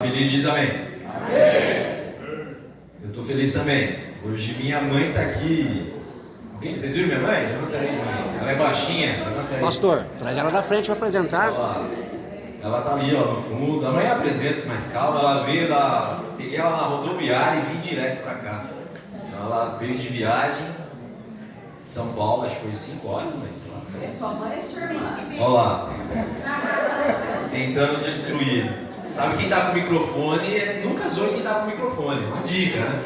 Feliz diz amém. Amém. Eu estou feliz também. Hoje minha mãe está aqui. Vocês viram minha mãe? Levanta aí, mãe. Ela é baixinha. Levanta aí. Pastor, traz ela da frente para apresentar. Ela tá ali, ó, no fundo. Amanhã apresenta com mais calma. Ela veio da. Peguei ela na rodoviária e vim direto para cá. Então ela veio de viagem. São Paulo, acho que foi 5 horas, mas sei lá. É sua mãe e sua irmã. Olha lá. Tentando destruir. Sabe quem tá com o microfone? Nunca zoe quem tá com o microfone. Uma dica, né?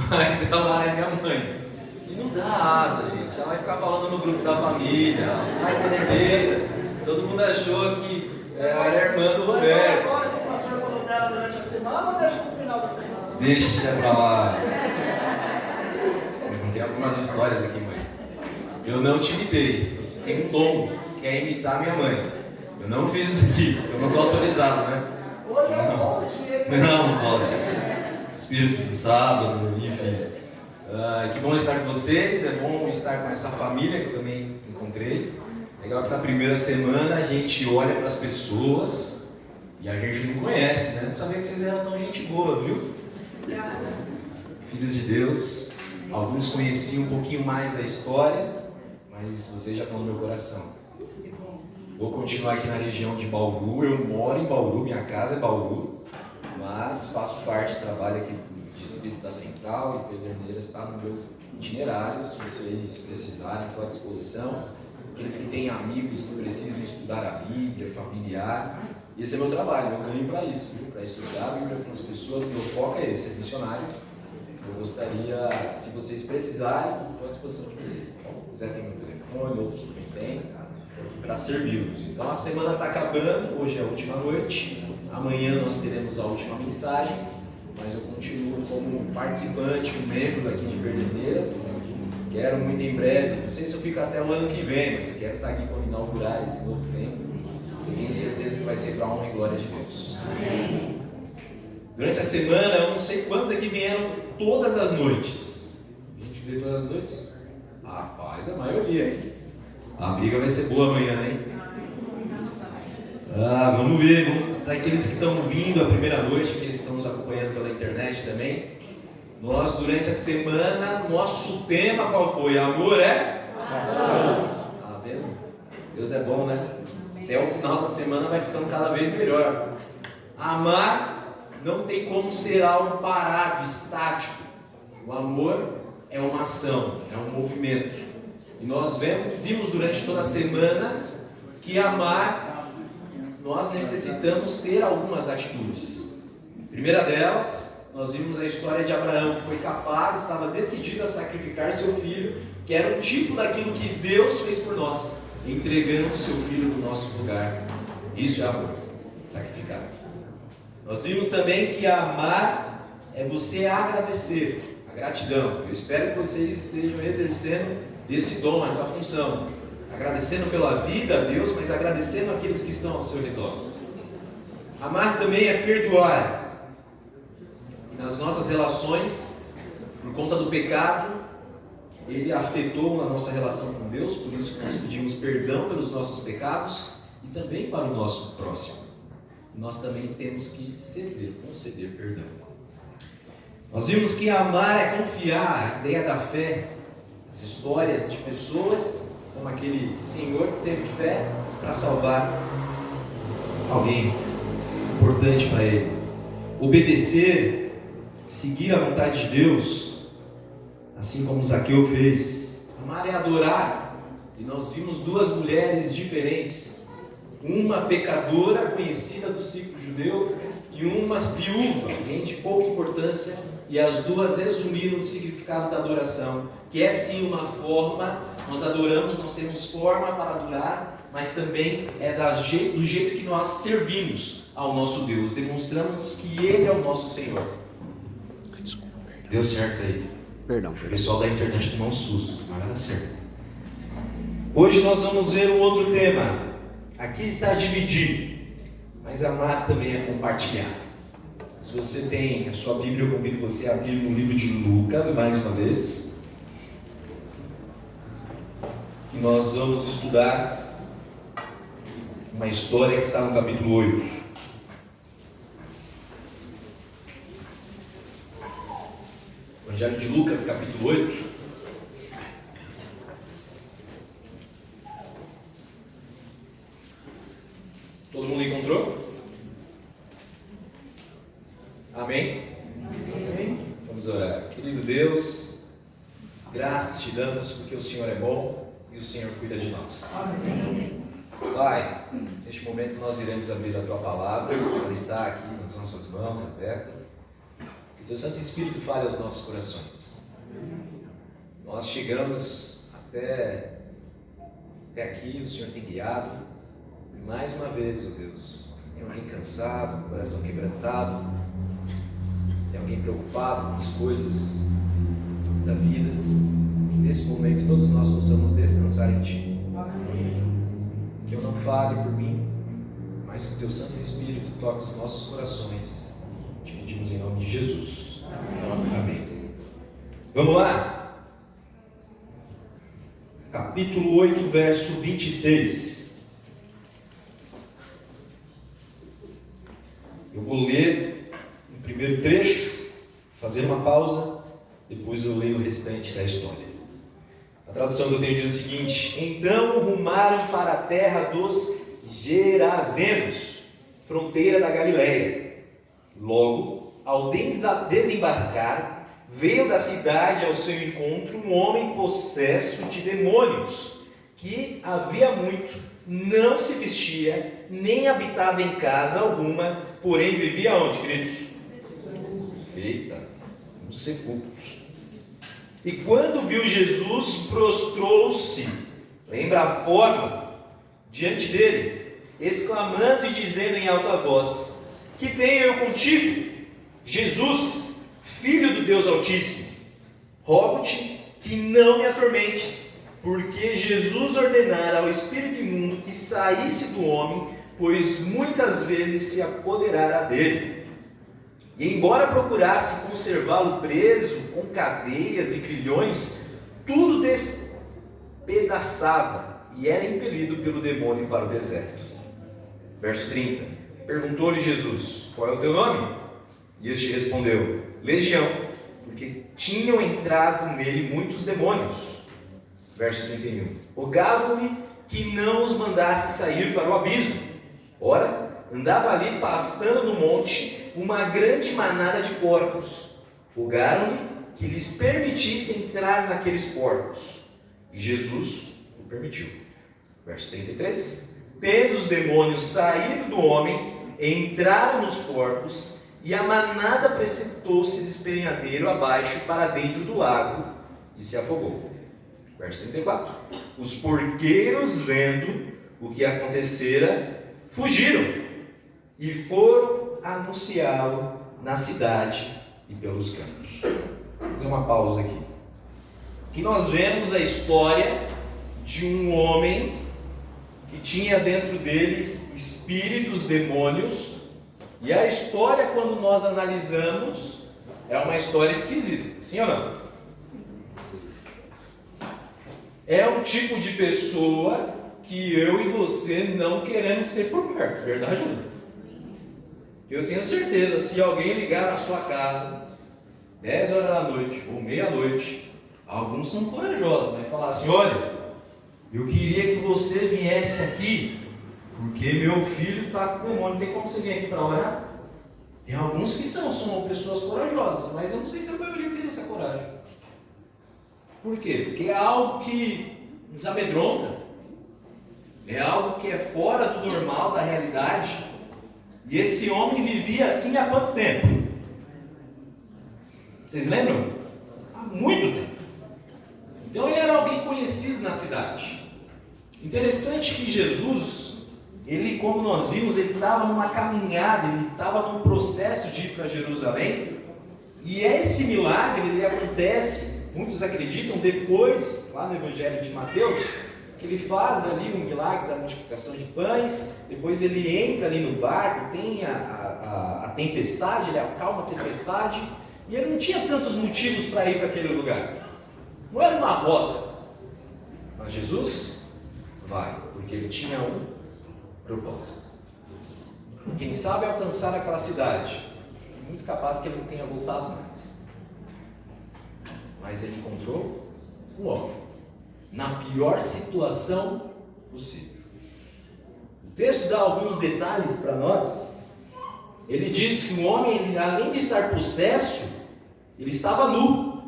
Mas ela é minha mãe. E não dá asa, gente. Ela vai ficar falando no grupo da família. Ai, Pederneiras. Todo mundo achou que ela era irmã do Roberto. Agora que o pastor falou dela durante a semana ou deixa pro final da semana? Deixa pra lá. Tem algumas histórias aqui, mãe. Eu não te imitei. Você tem um dom, que é imitar minha mãe. Eu não fiz isso aqui. Eu não tô autorizado, né? Hoje é um bom dia. Não posso. Espírito de sábado, enfim. Que bom estar com vocês, é bom estar com essa família que eu também encontrei. Legal que na primeira semana a gente olha para as pessoas e a gente não conhece, né? Não sabia que vocês eram tão gente boa, viu? Filhos de Deus. Alguns conheciam um pouquinho mais da história, mas vocês já estão no meu coração. Vou continuar aqui na região de Bauru. Eu moro em Bauru, minha casa é Bauru, mas faço parte, trabalho aqui no distrito da Central e Pederneiras está no meu itinerário. Se vocês precisarem, estou à disposição. Aqueles que têm amigos que precisam estudar a Bíblia, familiar, esse é meu trabalho, eu ganho para isso, para estudar a Bíblia com as pessoas. Meu foco é esse, é missionário. Eu gostaria, se vocês precisarem, estou à disposição de vocês. O Zé tem meu telefone, outros também têm, para servi-los. Então a semana está acabando, hoje é a última noite, amanhã nós teremos a última mensagem, mas eu continuo como participante, um membro daqui de Pederneiras. Quero muito em breve, não sei se eu fico até o ano que vem, mas quero estar aqui quando inaugurar esse novo tempo. Eu tenho certeza que vai ser para a honra e glória de Deus. Amém. Durante a semana, eu não sei quantos aqui vieram todas as noites. A gente vê todas as noites? Rapaz, a maioria, hein? A briga vai ser boa amanhã, hein? Vamos ver. Daqueles que estão vindo a primeira noite, aqueles que estão nos acompanhando pela internet também. Nós, durante a semana, nosso tema qual foi? Amor é? Tá vendo? Deus é bom, né? Até o final da semana vai ficando cada vez melhor. Amar não tem como ser algo parado, estático. O amor é uma ação, é um movimento. E nós vimos durante toda a semana que amar, nós necessitamos ter algumas atitudes. A primeira delas, nós vimos a história de Abraão, que foi capaz, estava decidido a sacrificar seu filho, que era um tipo daquilo que Deus fez por nós, entregando seu filho no nosso lugar. Isso é amor, sacrificar. Nós vimos também que amar é você agradecer, a gratidão. Eu espero que vocês estejam exercendo esse dom, essa função, agradecendo pela vida a Deus, mas agradecendo aqueles que estão ao seu redor. Amar também é perdoar. Nas nossas relações, por conta do pecado, ele afetou a nossa relação com Deus, por isso que nós pedimos perdão pelos nossos pecados e também para o nosso próximo. Nós também temos que conceder perdão. Nós vimos que amar é confiar, a ideia da fé, as histórias de pessoas, como aquele senhor que teve fé para salvar alguém importante para ele. Obedecer, seguir a vontade de Deus, assim como Zaqueu fez. Amar é adorar, e nós vimos duas mulheres diferentes. Uma pecadora conhecida do ciclo judeu e uma viúva, alguém de pouca importância, e as duas resumiram o significado da adoração, que é sim uma forma, nós adoramos, nós temos forma para adorar, mas também é do jeito que nós servimos ao nosso Deus, demonstramos que Ele é o nosso Senhor. Deu certo aí? Perdão. O pessoal da internet tomou um susto, mas vai dar certo. Hoje nós vamos ver um outro tema. Aqui está dividir, mas amar também é compartilhar. Se você tem a sua Bíblia, eu convido você a abrir no livro de Lucas, mais uma vez. E nós vamos estudar uma história que está no capítulo 8. Evangelho de Lucas, capítulo 8. Todo mundo encontrou? Amém? Amém? Vamos orar. Querido Deus, graças te damos porque o Senhor é bom e o Senhor cuida de nós. Amém. Pai, neste momento nós iremos abrir a Tua Palavra, ela está aqui nas nossas mãos, aberta. Que Teu Santo Espírito fale aos nossos corações. Nós chegamos até aqui, o Senhor tem guiado. E mais uma vez, ó Deus, se tem alguém cansado, coração quebrantado, se tem alguém preocupado com as coisas da vida, que nesse momento todos nós possamos descansar em Ti. Que eu não fale por mim, mas que o Teu Santo Espírito toque os nossos corações. Te pedimos em nome de Jesus. Amém. Vamos lá. Capítulo 8, verso 26. Eu vou ler o primeiro trecho, fazer uma pausa, depois eu leio o restante da história. A tradução que eu tenho diz o seguinte: então rumaram para a terra dos Gerazenos, fronteira da Galileia. Logo, ao desembarcar, veio da cidade ao seu encontro um homem possesso de demônios, que havia muito não se vestia, nem habitava em casa alguma, porém vivia onde, queridos? Eita, nos sepulcros. E quando viu Jesus, prostrou-se, lembra a forma, diante dele, exclamando e dizendo em alta voz: que tenho eu contigo, Jesus, Filho do Deus Altíssimo? Rogo-te que não me atormentes, porque Jesus ordenara ao espírito imundo que saísse do homem, pois muitas vezes se apoderara dele. E embora procurasse conservá-lo preso com cadeias e grilhões, tudo despedaçava e era impelido pelo demônio para o deserto. Verso 30. Perguntou-lhe Jesus: qual é o teu nome? E este respondeu: Legião, porque tinham entrado nele muitos demônios. Verso 31. Rogavam-lhe que não os mandasse sair para o abismo. Ora, andava ali pastando no monte uma grande manada de porcos. Rogaram-lhe que lhes permitisse entrar naqueles porcos. E Jesus o permitiu. Verso 33. Tendo os demônios saído do homem, entraram nos porcos, e a manada precipitou-se despenhadeiro abaixo para dentro do lago e se afogou. Verso 34. Os porqueiros, vendo o que acontecera, fugiram e foram anunciá-lo na cidade e pelos campos. Vou fazer uma pausa aqui. Aqui nós vemos a história de um homem que tinha dentro dele espíritos, demônios, e a história, quando nós analisamos, é uma história esquisita, sim ou não? É um tipo de pessoa que eu e você não queremos ter por perto, verdade ou não? Eu tenho certeza, se alguém ligar na sua casa 10 horas da noite ou meia-noite, alguns são corajosos, vai falar assim: olha, eu queria que você viesse aqui, porque meu filho está com demônio. Tem como você vir aqui para orar? Tem alguns que são pessoas corajosas, mas eu não sei se a maioria tem essa coragem. Por quê? Porque é algo que nos amedronta, é algo que é fora do normal, da realidade. E esse homem vivia assim há quanto tempo? Vocês lembram? Há muito tempo. Então ele era alguém conhecido na cidade. Interessante que Jesus, ele, como nós vimos, ele estava numa caminhada, ele estava num processo de ir para Jerusalém. E esse milagre, ele acontece, muitos acreditam, depois, lá no Evangelho de Mateus, que ele faz ali um milagre da multiplicação de pães, depois ele entra ali no barco, tem a tempestade, ele acalma a tempestade, e ele não tinha tantos motivos para ir para aquele lugar. Não era uma rota. Mas Jesus vai, porque ele tinha um propósito. Quem sabe alcançar aquela cidade, é muito capaz que ele não tenha voltado mais. Mas ele encontrou um homem na pior situação possível. O texto dá alguns detalhes para nós. Ele diz que o homem, ele, além de estar possesso, ele estava nu.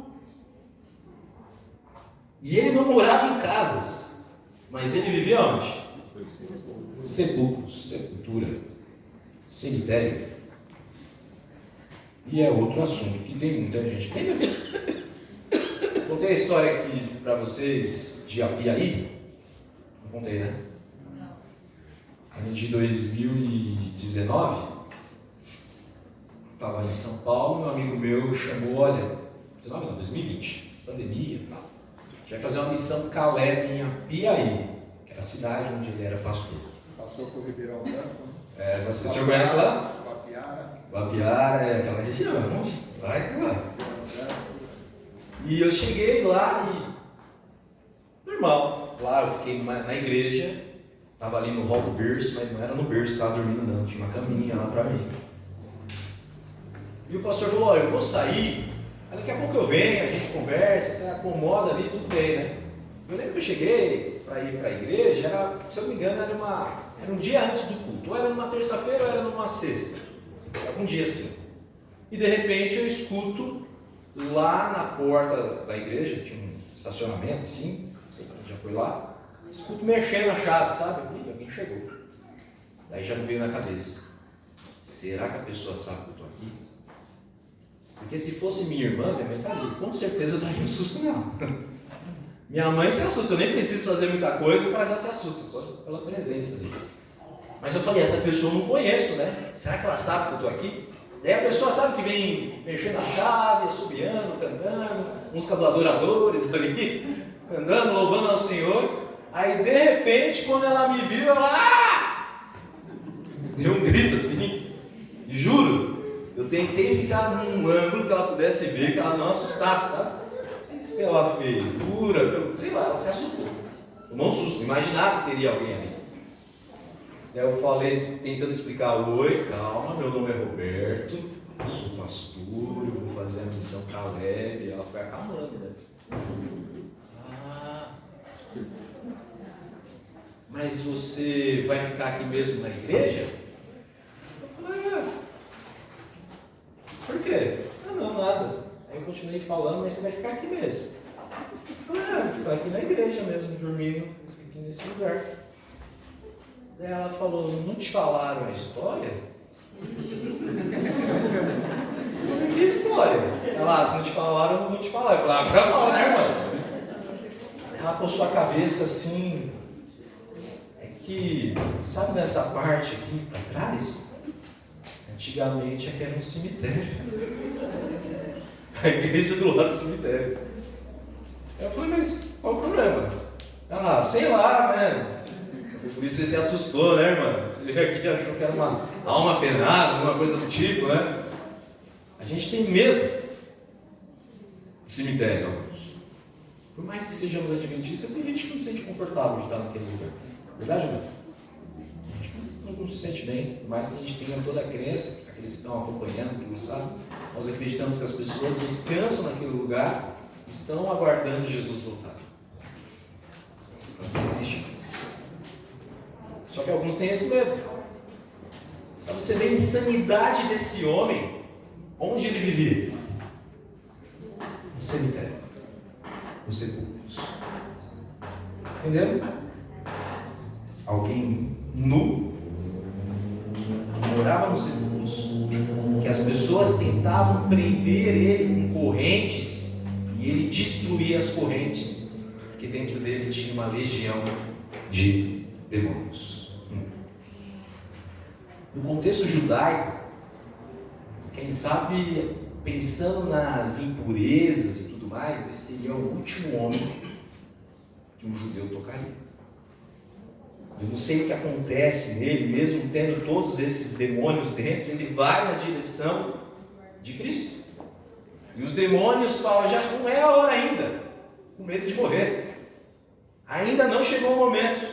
E ele não morava em casas, mas ele vivia onde? Sepulcros, sepultura, cemitério. E é outro assunto que tem muita gente que tem medo. Contei a história aqui para vocês de Apiaí. Não contei, né? De 2019, estava em São Paulo, meu amigo meu chamou, olha, 2020, pandemia e tal. A gente vai fazer uma missão Caleb em Apiaí, que era a cidade onde ele era pastor. Passou por Ribeirão Branco. O senhor conhece lá? Guapiara. Guapiara, é aquela região, vai que vai. E eu cheguei lá e, normal, lá eu fiquei na igreja, estava ali no hall do berço, mas não era no berço que estava dormindo não, tinha uma caminha lá para mim. E o pastor falou, olha, eu vou sair, daqui a pouco eu venho, a gente conversa, você acomoda ali, tudo bem, né? Eu lembro que eu cheguei para ir para a igreja, era, se eu não me engano, era um dia antes do culto, ou era numa terça-feira ou era numa sexta, algum dia assim. E de repente eu escuto lá na porta da igreja, tinha um estacionamento assim, não sei se a gente já foi lá, escuto mexendo a chave, sabe? Eu falei, alguém chegou. Daí já me veio na cabeça, será que a pessoa sabe que eu estou aqui? Porque se fosse minha irmã, minha mãe está ali, com certeza eu daria um susto não. Minha mãe se assusta, eu nem preciso fazer muita coisa para ela já se assusta, só pela presença dele. Mas eu falei, essa pessoa eu não conheço, né? Será que ela sabe que eu estou aqui? Daí a pessoa sabe que vem mexendo a chave, assobiando, cantando, música do adoradores ali, andando, louvando ao Senhor. Aí de repente, quando ela me viu, ela deu um grito assim, e juro, eu tentei ficar num ângulo que ela pudesse ver, que ela não assustasse, sabe? Não sei se pela feiura, sei lá, ela se assustou. Tomou um susto, imaginava que teria alguém ali. Daí eu falei, tentando explicar, oi, calma, meu nome é Roberto, eu sou pastor, eu vou fazer a missão Caleb. Ela foi acalmando, né? Mas você vai ficar aqui mesmo na igreja? Eu falei, por quê? Não, nada. Aí eu continuei falando, mas você vai ficar aqui mesmo. Eu falei, vou ficar aqui na igreja mesmo, dormindo aqui nesse lugar. Daí ela falou, não te falaram a história? Eu falei, que história? Ela, se não te falaram, eu não vou te falar. Eu falei, agora fala, né, irmão? Ela coçou a cabeça assim, que, sabe nessa parte aqui para trás? Antigamente aqui era um cemitério. A igreja do lado do cemitério. Eu falei, mas qual o problema? Ela, sei lá, né? Por isso você se assustou, né, irmã? Você veio aqui e achou que era uma alma penada, alguma coisa do tipo, né? A gente tem medo do cemitério, alguns. Por mais que sejamos adventistas, tem gente que não se sente confortável de estar naquele lugar. Verdade, irmão? A gente não se sente bem, por mais que a gente tenha toda a crença, aqueles que estão acompanhando, que não sabem, nós acreditamos que as pessoas descansam naquele lugar, estão aguardando Jesus voltar. Não existe isso. Só que alguns têm esse medo. Para você ver a insanidade desse homem, onde ele vivia? No cemitério, nos sepulcros. Entenderam? Alguém nu, morava nos sepulcros, que as pessoas tentavam prender ele com correntes e ele destruía as correntes, porque dentro dele tinha uma legião de demônios. No contexto judaico, quem sabe, pensando nas impurezas e tudo mais, esse seria o último homem que um judeu tocaria. Eu não sei o que acontece nele, mesmo tendo todos esses demônios dentro, ele vai na direção de Cristo. E os demônios falam, já não é a hora ainda, com medo de morrer. Ainda não chegou o momento.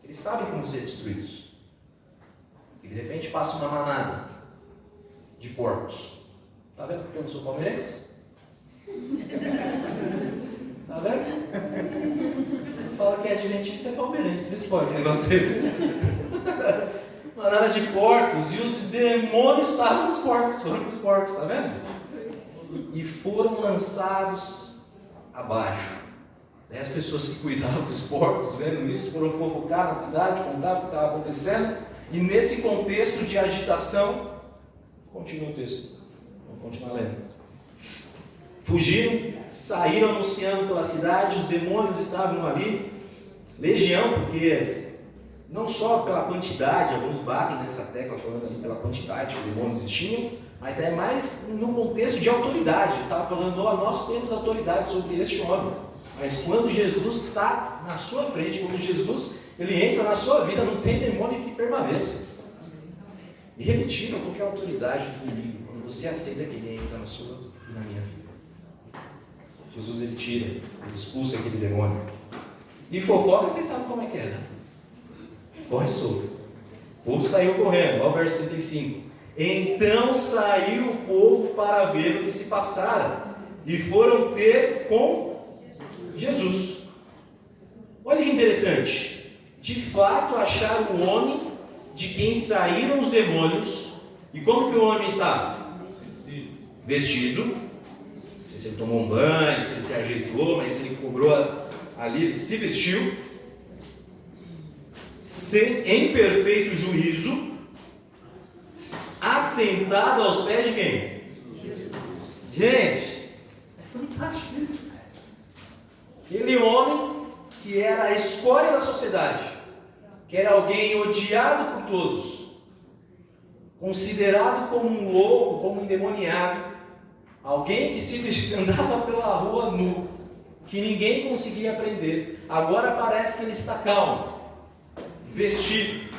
Eles sabem como ser destruídos. E de repente passa uma manada de porcos. Está vendo porque eu não sou palmeirense? Tá vendo? Fala que é adventista é palmeirense, vê se pode um negócio desse. Manada de porcos, e os demônios estavam nos porcos, foram para os porcos, tá vendo? E foram lançados abaixo. As pessoas que cuidavam dos porcos, vendo isso, foram fofocar na cidade, contar o que estava acontecendo, e nesse contexto de agitação, continua o texto, vamos continuar lendo. Fugiram, saíram anunciando pela cidade, os demônios estavam ali, legião, porque não só pela quantidade, alguns batem nessa tecla falando ali pela quantidade que os demônios tinham, mas é mais no contexto de autoridade. Ele estava falando, nós temos autoridade sobre este homem. Mas quando Jesus está na sua frente, quando Jesus ele entra na sua vida, não tem demônio que permaneça. E ele tira qualquer autoridade do inimigo, quando você aceita que ele entra na sua e na minha vida. Jesus ele tira, ele expulsa aquele demônio. E fofoca, vocês sabem como é que é, né? Corre solto. O povo saiu correndo, olha o verso 35. Então saiu o povo para ver o que se passara, e foram ter com Jesus. Olha que interessante. De fato acharam o homem de quem saíram os demônios. E como que o homem estava? Vestido. Não sei se ele tomou um banho, se ele se ajeitou, mas ele cobrou ali, ele se vestiu. Em perfeito juízo, assentado aos pés de quem? Gente, é fantástico isso. Aquele homem que era a escória da sociedade, que era alguém odiado por todos, considerado como um louco, como um endemoniado, alguém que se andava pela rua nu, que ninguém conseguia prender. Agora parece que ele está calmo, vestido,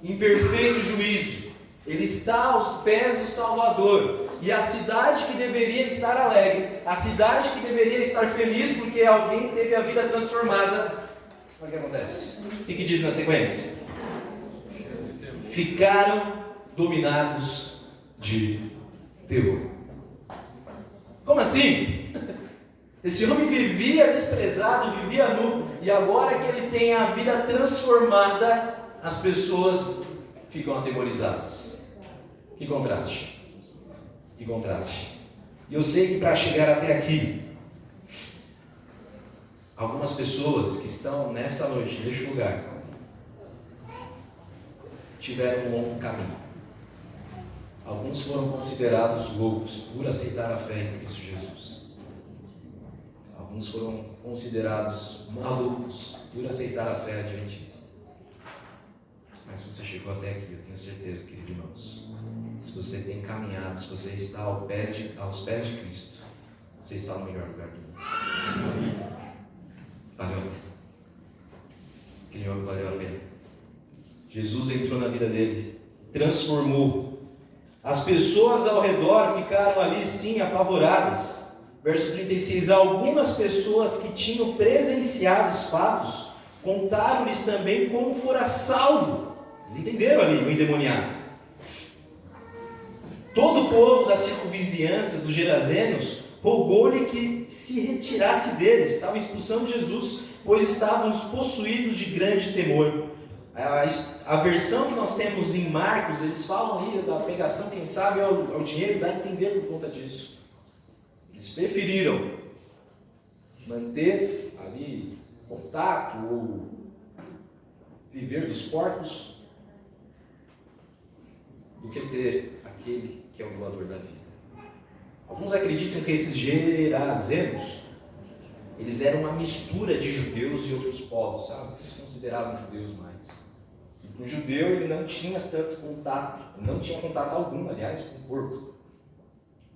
em perfeito juízo. Ele está aos pés do Salvador. E a cidade que deveria estar alegre, a cidade que deveria estar feliz porque alguém teve a vida transformada, olha o que acontece. O que diz na sequência? Ficaram dominados de terror. Como assim? Esse homem vivia desprezado, vivia nu, e agora que ele tem a vida transformada, as pessoas ficam atemorizadas. Que contraste. Que contraste. E eu sei que para chegar até aqui, algumas pessoas que estão nessa noite, neste lugar, tiveram um longo caminho. Alguns foram considerados loucos por aceitar a fé em Cristo Jesus. Alguns foram considerados malucos por aceitar a fé adventista. Mas se você chegou até aqui, eu tenho certeza, queridos irmãos, se você tem caminhado, se você está aos pés de Cristo, você está no melhor lugar do mundo. Valeu a pena. Aquele homem valeu a pena. Jesus entrou na vida dele, transformou. As pessoas ao redor ficaram ali, sim, apavoradas. Verso 36, algumas pessoas que tinham presenciado os fatos, contaram-lhes também como fora salvo. Eles entenderam ali o endemoniado. Todo o povo da circunvizinhança dos Gerazenos rogou-lhe que se retirasse deles, estavam expulsando Jesus, pois estavam possuídos de grande temor. A versão que nós temos em Marcos, eles falam ali da pegação, quem sabe, ao dinheiro, dá a entender por conta disso. Eles preferiram manter ali contato ou viver dos porcos do que ter aquele que é o doador da vida. Alguns acreditam que esses Gerazenos, eles eram uma mistura de judeus e outros povos, sabe? Eles se consideravam judeus mais. E para o judeu ele não tinha tanto contato, não tinha contato algum, aliás, com o porco.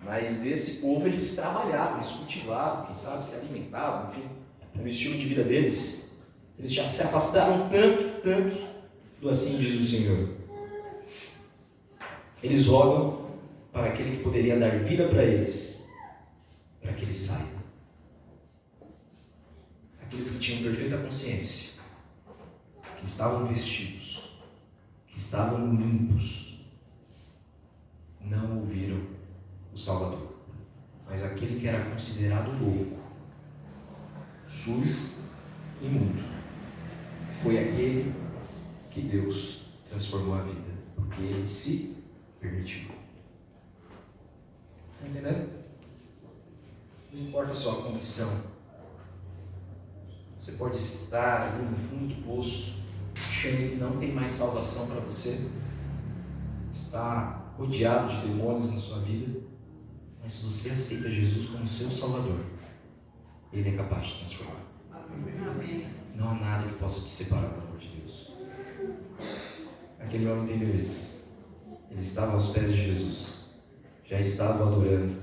Mas esse povo, eles trabalhavam, eles cultivavam, quem sabe se alimentavam, enfim, no estilo de vida deles. Eles já se afastaram tanto do assim diz o Senhor. Eles rogam para aquele que poderia dar vida para eles, para que eles saiam. Aqueles que tinham perfeita consciência, que estavam vestidos, que estavam limpos, não ouviram o Salvador. mas aquele que era considerado louco, sujo, imundo, foi aquele que Deus transformou a vida, porque ele se permitiu. Está entendendo? Não importa a sua condição. Você pode estar ali no fundo do poço, achando que não tem mais salvação para você, está rodeado de demônios na sua vida, mas se você aceita Jesus como seu Salvador, Ele é capaz de transformar. Amém. Não há nada que possa te separar do amor de Deus. Aquele homem entendeu isso. Ele estava aos pés de Jesus, já estava adorando.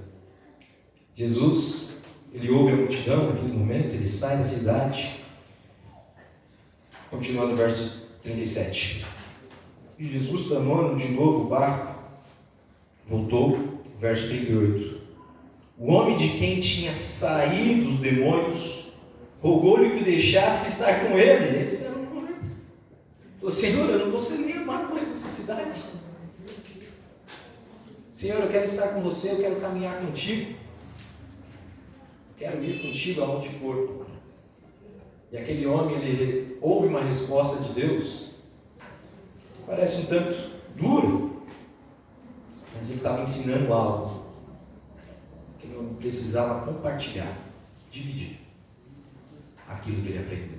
Jesus, ele ouve a multidão naquele momento, ele sai da cidade. Continuando o verso 37. E Jesus, tomando de novo o barco, voltou, verso 38. O homem de quem tinha saído os demônios rogou-lhe que o deixasse estar com ele. Esse era o momento. Falou: Senhor, eu não vou ser nem amado mais nessa cidade. Senhor, eu quero estar com você, eu quero caminhar contigo. Quero ir contigo aonde for. E aquele homem, ele ouve uma resposta de Deus, parece um tanto dura, mas ele estava ensinando algo que ele precisava compartilhar, dividir aquilo que ele aprendeu,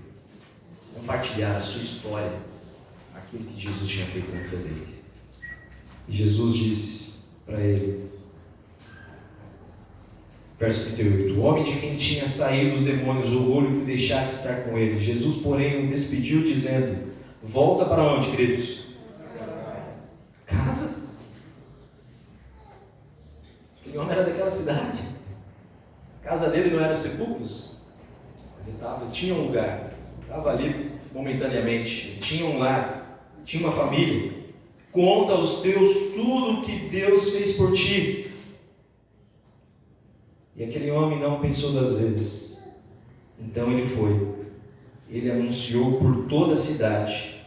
compartilhar a sua história, aquilo que Jesus tinha feito na vida dele. E Jesus disse para ele, verso 38, o homem de quem tinha saído os demônios rogou-lhe que o deixasse estar com ele. Jesus, porém, o despediu, dizendo: volta para onde, queridos? Casa? Aquele homem era daquela cidade. A casa dele não era os sepulcros, mas ele tinha um lugar, estava ali momentaneamente, ele tinha um lar, tinha uma família. Conta aos teus tudo o que Deus fez por ti. E aquele homem não pensou duas vezes. Então ele foi. Ele anunciou por toda a cidade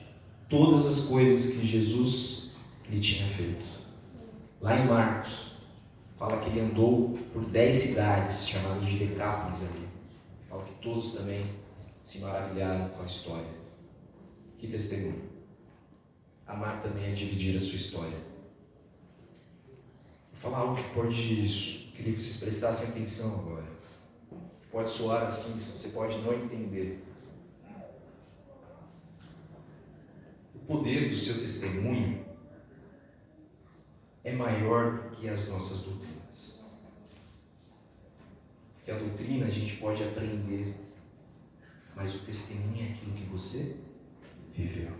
todas as coisas que Jesus lhe tinha feito. Lá em Marcos, fala que ele andou por 10 cidades, chamadas de Decápolis ali. Fala que todos também se maravilharam com a história. Que testemunho. Amar também é dividir a sua história. Vou falar algo que pode... Queria que vocês prestassem atenção agora. Pode soar assim, você pode não entender. O poder do seu testemunho é maior do que as nossas doutrinas. Porque a doutrina a gente pode aprender, mas o testemunho é aquilo que você viveu.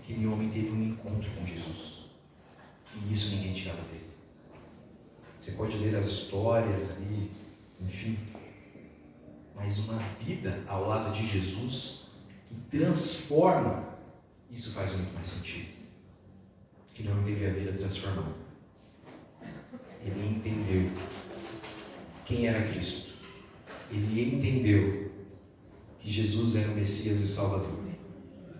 Aquele homem teve um encontro com Jesus, e isso ninguém tirava dele. Você pode ler as histórias ali, enfim, mas uma vida ao lado de Jesus que transforma, isso faz muito mais sentido. Que não teve a vida transformada. Ele entendeu quem era Cristo. Ele entendeu que Jesus era o Messias e o Salvador.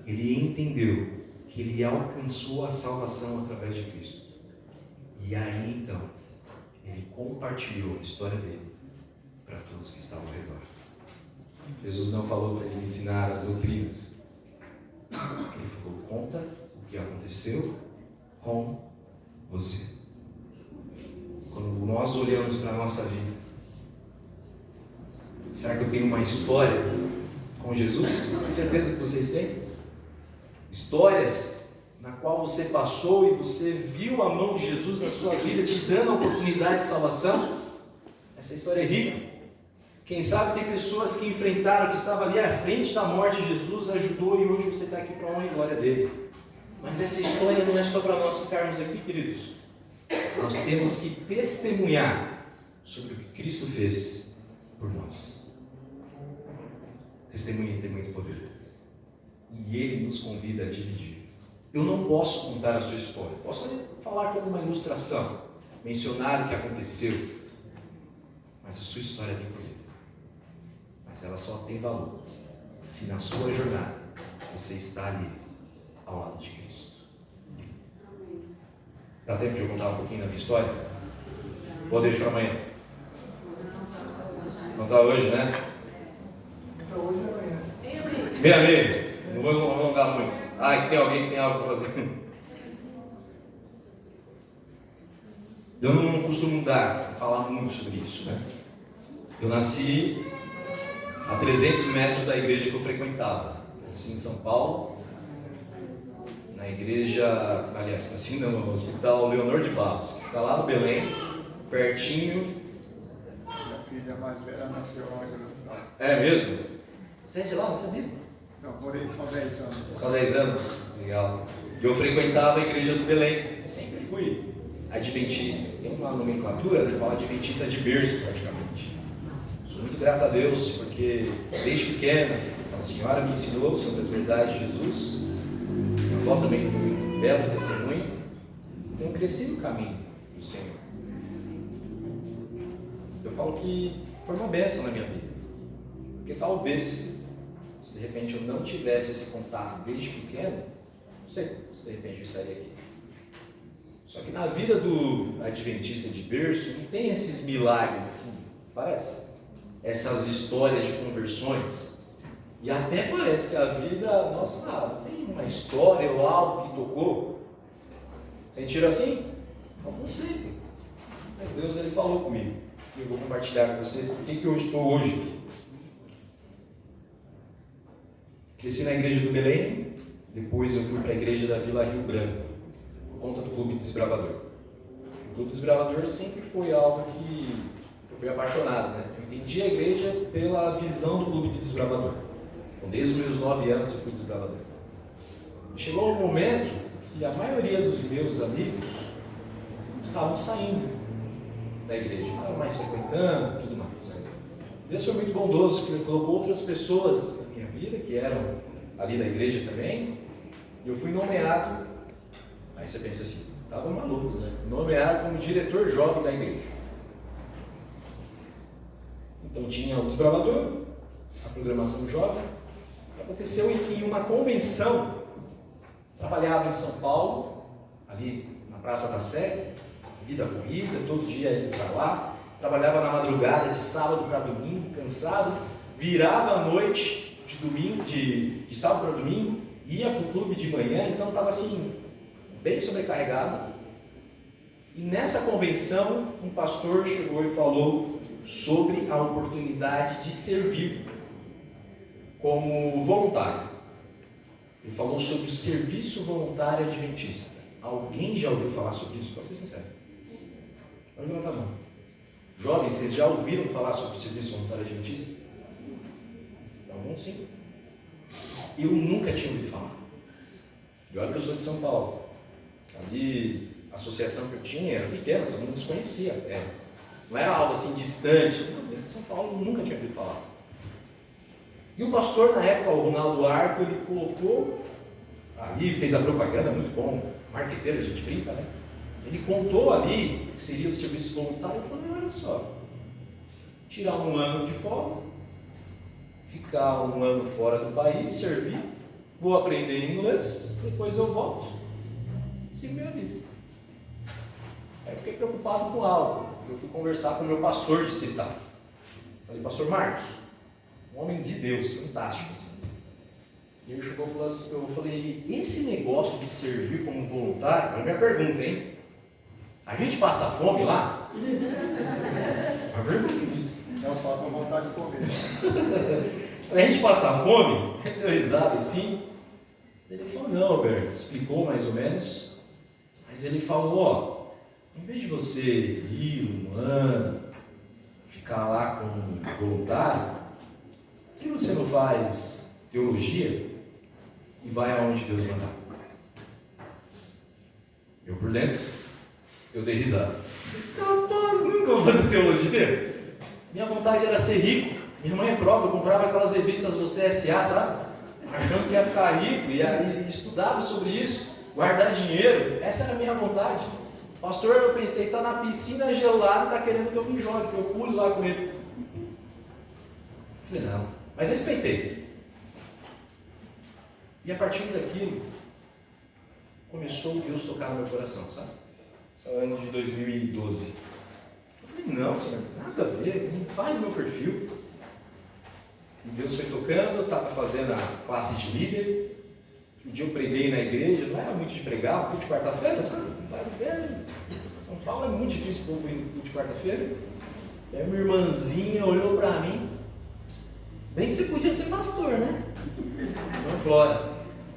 Ele entendeu que ele alcançou a salvação através de Cristo. E aí então, ele compartilhou a história dele para todos que estavam ao redor. Jesus não falou para ele ensinar as doutrinas. Ele falou: conta o que aconteceu com você. Quando nós olhamos para a nossa vida, será que eu tenho uma história com Jesus? Com certeza que vocês têm. Histórias na qual você passou e você viu a mão de Jesus na sua vida te dando a oportunidade de salvação. Essa história é rica. Quem sabe tem pessoas que enfrentaram, que estavam ali à frente da morte de Jesus, ajudou, e hoje você está aqui para a honra e glória dele. Mas essa história não é só para nós ficarmos aqui, queridos. Nós temos que testemunhar sobre o que Cristo fez por nós. Testemunha tem muito poder. E Ele nos convida a dividir. Eu não posso contar a sua história. Posso falar como uma ilustração, mencionar o que aconteceu. Mas a sua história tem poder. Mas ela só tem valor se na sua jornada você está ali, ao lado de Cristo. Dá tempo de eu contar um pouquinho da minha história? Ou deixo para amanhã? Não está hoje, né? Para hoje e amanhã. Meia. Não vou alongar muito. Ah, que tem alguém que tem algo para fazer. Eu não costumo falar muito sobre isso, né? Eu nasci a 300 metros da igreja que eu frequentava. Nasci em São Paulo, na igreja, aliás, nasci no Hospital Leonor de Barros, que fica lá no Belém, pertinho. Minha filha mais velha nasceu lá no hospital. É mesmo? Você é de lá? Não sabia? Não, morei só 10 anos. Só 10 anos? Legal. E eu frequentava a igreja do Belém. Sempre fui adventista. Tem uma nomenclatura, né? Fala adventista de berço, praticamente. Sou muito grato a Deus, porque desde pequena, a senhora me ensinou sobre as verdades de Jesus. Minha avó também foi um belo testemunho. Então eu cresci no caminho do Senhor. Eu falo que foi uma bênção na minha vida. Porque talvez, se de repente eu não tivesse esse contato desde pequeno, não sei se de repente eu estaria aqui. Só que na vida do adventista de berço não tem esses milagres assim, parece? Essas histórias de conversões. E até parece que a vida, nossa, tem uma história ou algo que tocou. Sentiram assim? Alguns sentem. Mas Deus, Ele falou comigo. E eu vou compartilhar com você por que eu estou hoje aqui. Cresci na igreja do Belém, depois eu fui para a igreja da Vila Rio Branco, por conta do Clube Desbravador. O Clube Desbravador sempre foi algo que eu fui apaixonado, né? Eu entendi a igreja pela visão do Clube Desbravador. Então, desde os meus 9 anos eu fui desbravador. Chegou um momento que a maioria dos meus amigos estavam saindo da igreja, não estavam mais frequentando e tudo mais. Deus foi muito bondoso, que Ele colocou outras pessoas na minha vida, que eram ali da igreja também, e eu fui nomeado, aí você pensa assim, estavam malucos, né? Nomeado como diretor jovem da igreja. Então tinha o desbravador, a programação jovem. Aconteceu em uma convenção, trabalhava em São Paulo, ali na Praça da Sé, vida corrida, todo dia indo para lá, trabalhava na madrugada, de sábado para domingo, cansado, virava à noite, de domingo, de sábado para domingo, ia para o clube de manhã, então estava assim, bem sobrecarregado. E nessa convenção, um pastor chegou e falou sobre a oportunidade de servir como voluntário. Ele falou sobre o serviço voluntário adventista. Alguém já ouviu falar sobre isso? Pode ser sincero. Pode levantar a mão. Jovens, vocês já ouviram falar sobre o serviço voluntário adventista? Alguns sim. Eu nunca tinha ouvido falar. E olha que eu sou de São Paulo. Ali, a associação que eu tinha era pequena, todo mundo se conhecia. Não era algo assim distante. Não, dentro de São Paulo eu nunca tinha ouvido falar. E o pastor, na época, o Ronaldo Arco, ele colocou ali, fez a propaganda, muito bom, marqueteiro, a gente brinca, né? Ele contou ali que seria o serviço voluntário e falou, olha só, tirar um ano de folga, ficar um ano fora do país, servir, vou aprender inglês, depois eu volto, sigo minha vida. Aí eu fiquei preocupado com algo, eu fui conversar com o meu pastor distrital. Falei, pastor Marcos, um homem de Deus, fantástico assim. E ele chegou e falou assim, eu falei, esse negócio de servir como voluntário, é a minha pergunta, hein? A gente passa fome lá? A pergunta isso. Não faço a vontade de comer. A gente passa fome? Ele deu risada assim. Ele falou, não, Alberto, explicou mais ou menos. Mas ele falou, ó, em vez de você ir um ano, ficar lá como voluntário, por que você não faz teologia e vai aonde Deus mandar? Eu por dentro, eu dei risada. Capaz, nunca vou fazer teologia. Minha vontade era ser rico. Minha mãe é prova, eu comprava aquelas revistas do CSA, sabe? Achando que ia ficar rico, e aí estudava sobre isso, guardar dinheiro. Essa era a minha vontade. Pastor, eu pensei, está na piscina gelada, está querendo que eu me jogue, que eu pule lá com ele. Falei, não. Mas respeitei. E a partir daquilo, começou Deus tocar no meu coração, sabe? Isso é o ano de 2012. Eu falei, não, Senhor, nada a ver, não faz meu perfil. E Deus foi tocando, eu estava fazendo a classe de líder. Um dia eu preguei na igreja, não era muito de pregar, um culto de quarta-feira, sabe? São Paulo é muito difícil o povo ir no culto de quarta-feira. E aí minha irmãzinha olhou para mim, bem que você podia ser pastor, né? Não, Flora,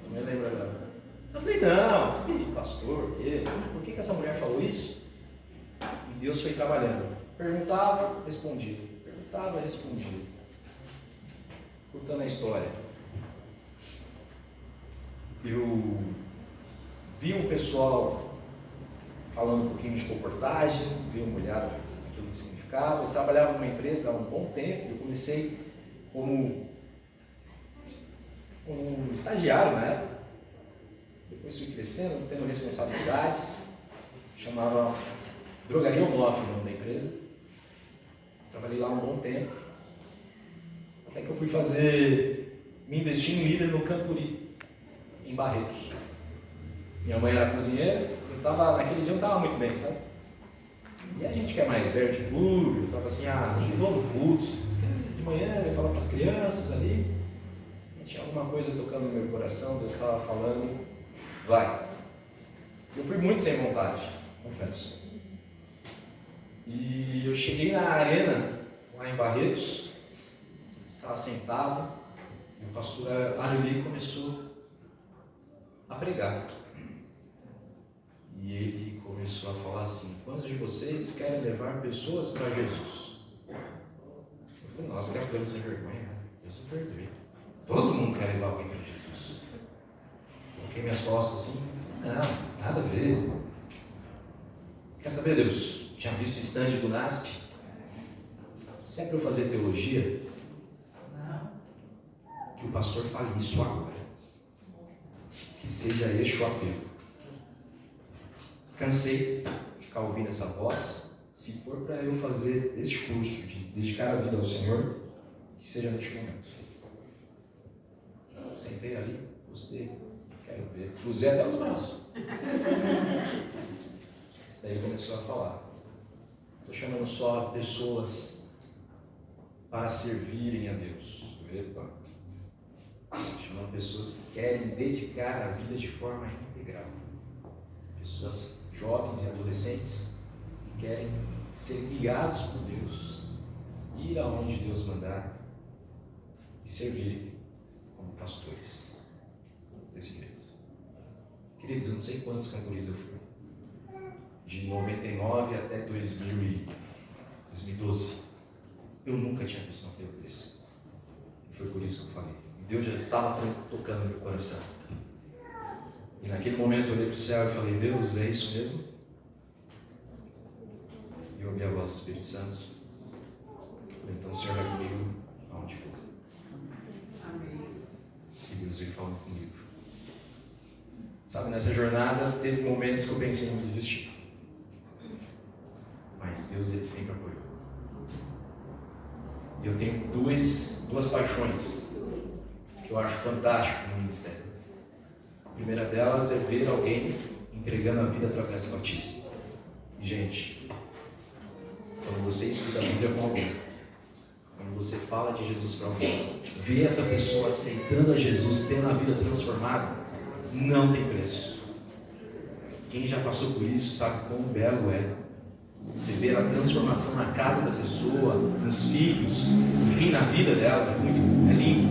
não me lembro agora. Eu falei, não, pastor, por que essa mulher falou isso? E Deus foi trabalhando. Perguntava, respondia. Perguntava, respondia. Contando a história. Eu vi um pessoal falando um pouquinho de comportagem, dei uma olhada naquilo que significava. Eu trabalhava numa empresa há um bom tempo. Eu comecei como estagiário na época. Depois fui crescendo, tendo responsabilidades. Chamava Drogaria Onofre, o nome da empresa. Trabalhei lá um bom tempo. Até que eu fui me investir em líder no Campuri, em Barretos. Minha mãe era cozinheira, naquele dia eu não estava muito bem, sabe? E a gente que é mais velho de clube, eu estava assim, nem vou no culto. De manhã eu ia falar para as crianças ali. E tinha alguma coisa tocando no meu coração, Deus estava falando, vai. Eu fui muito sem vontade, confesso. E eu cheguei na arena, lá em Barretos, estava sentado, e o pastor Aruli começou a pregar. E ele começou a falar assim: quantos de vocês querem levar pessoas para Jesus? Eu falei, nossa, que coisa sem vergonha, né? Deus me perdoe. Todo mundo quer levar alguém para Jesus. Coloquei minhas costas assim, não, nada a ver. Quer saber, Deus? Tinha visto o stand do NASP. Se é para eu fazer teologia, que o pastor fale isso agora. Que seja este o apelo. Cansei de ficar ouvindo essa voz. Se for para eu fazer este curso de dedicar a vida ao Senhor, que seja neste momento. Sentei ali, gostei, quero ver. Cruzei até os braços. Daí ele começou a falar. Estou chamando só pessoas para servirem a Deus. Epa. Chamando pessoas que querem dedicar a vida de forma integral. Pessoas jovens e adolescentes que querem ser guiados por Deus, ir aonde Deus mandar e servir como pastores. Desse jeito. Queridos, eu não sei quantos camporis eu fui. De 99 até 2012. Eu nunca tinha visto um apelo desse. E foi por isso que eu falei. Deus já estava tocando no meu coração. E naquele momento eu olhei para o céu e falei, Deus, é isso mesmo? E eu ouvi a voz do Espírito Santo. Então o Senhor vai comigo aonde for. Amém. E Deus veio falando comigo. Sabe, nessa jornada teve momentos que eu pensei em desistir. Mas Deus, Ele sempre apoiou. E eu tenho duas paixões que eu acho fantástico no ministério. A primeira delas é ver alguém entregando a vida através do batismo. E, gente, quando você estuda a Bíblia com alguém, quando você fala de Jesus para alguém, ver essa pessoa aceitando a Jesus, tendo a vida transformada, não tem preço. Quem já passou por isso sabe quão belo é. Você vê a transformação na casa da pessoa, nos filhos, enfim, na vida dela, é lindo.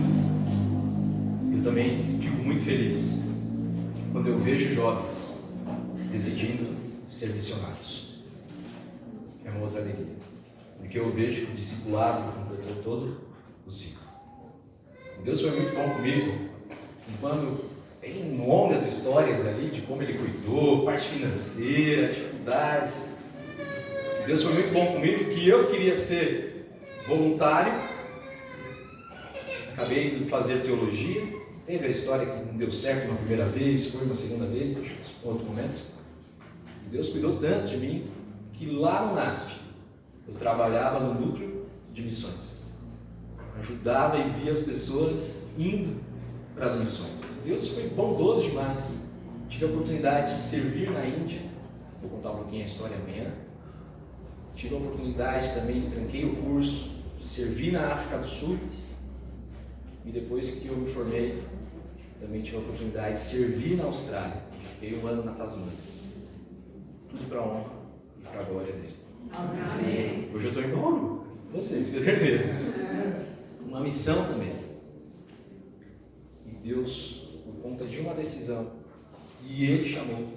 Eu também fico muito feliz quando eu vejo jovens decidindo ser missionários. É uma outra alegria. Porque eu vejo que o discipulado completou todo o ciclo. Deus foi muito bom comigo, enquanto tem longas histórias ali de como Ele cuidou, parte financeira, dificuldades. Deus foi muito bom comigo, que eu queria ser voluntário, acabei de fazer teologia, teve a história que não deu certo uma primeira vez, foi uma segunda vez, acho que foi outro momento. E Deus cuidou tanto de mim, que lá no NASP, eu trabalhava no núcleo de missões. Ajudava e via as pessoas indo para as missões. Deus foi bondoso demais. Tive a oportunidade de servir na Índia, vou contar um pouquinho a história amanhã. tive a oportunidade também, tranquei o curso, servi na África do Sul, e depois que eu me formei, também tive a oportunidade de servir na Austrália. Fiquei 1 ano na Tasmânia. Tudo para a honra e para a glória dele. Amém. Hoje eu estou em Bauru, vocês, pederneiros. Uma missão também. E Deus, por conta de uma decisão que Ele chamou,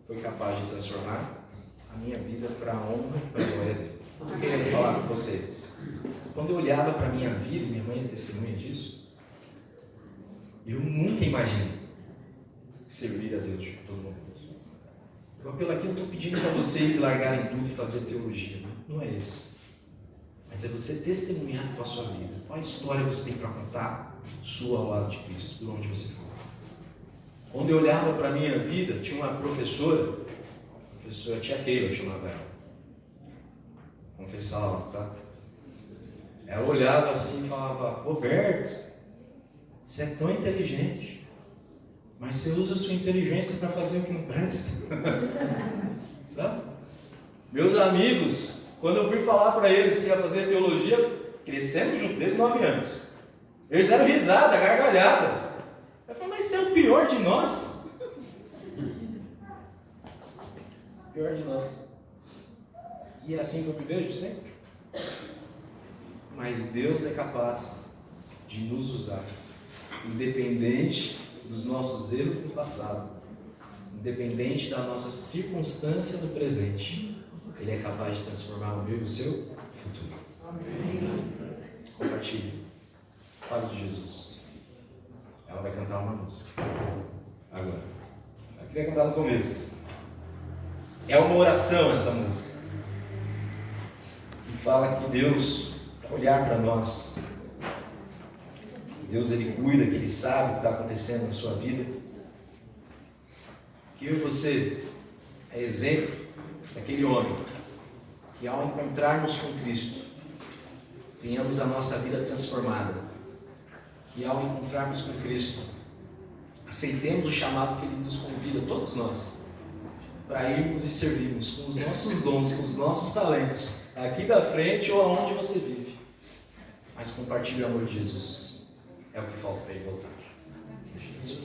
foi capaz de transformar a minha vida para a honra e para a glória dele. Eu estou querendo falar com vocês. Quando eu olhava para a minha vida, e minha mãe é testemunha disso, eu nunca imaginei servir a Deus de todo momento. Eu, pelo aqui, não estou pedindo para vocês largarem tudo e fazer teologia. Não é esse. Mas é você testemunhar com a sua vida. Qual a história você tem para contar sua ao lado de Cristo, por onde você for. Quando eu olhava para a minha vida, tinha uma professora, a professora Tia Keila, eu chamava ela. Confessava, tá? Ela olhava assim e falava: Roberto, você é tão inteligente, mas você usa a sua inteligência para fazer o que não presta. Sabe? Meus amigos, quando eu fui falar para eles que ia fazer teologia, crescendo junto desde 9 anos, eles deram risada, gargalhada. Eu falei: mas você é o pior de nós? O pior de nós. E é assim que eu me vejo sempre. Mas Deus é capaz de nos usar, independente dos nossos erros do passado, independente da nossa circunstância do presente. Ele é capaz de transformar o meu e o seu futuro. Amém. Compartilhe. Fale de Jesus. Ela vai cantar uma música agora. Eu queria cantar no começo. É uma oração essa música, que fala que Deus vai olhar para nós. Deus, Ele cuida, que Ele sabe o que está acontecendo na sua vida. Que eu e você é exemplo daquele homem que, ao encontrarmos com Cristo, tenhamos a nossa vida transformada. Que, ao encontrarmos com Cristo, aceitemos o chamado que Ele nos convida, todos nós, para irmos e servirmos com os nossos dons, com os nossos talentos, aqui da frente ou aonde você vive. Mas compartilhe o amor de Jesus. É o que falta para Ele voltar. Jesus.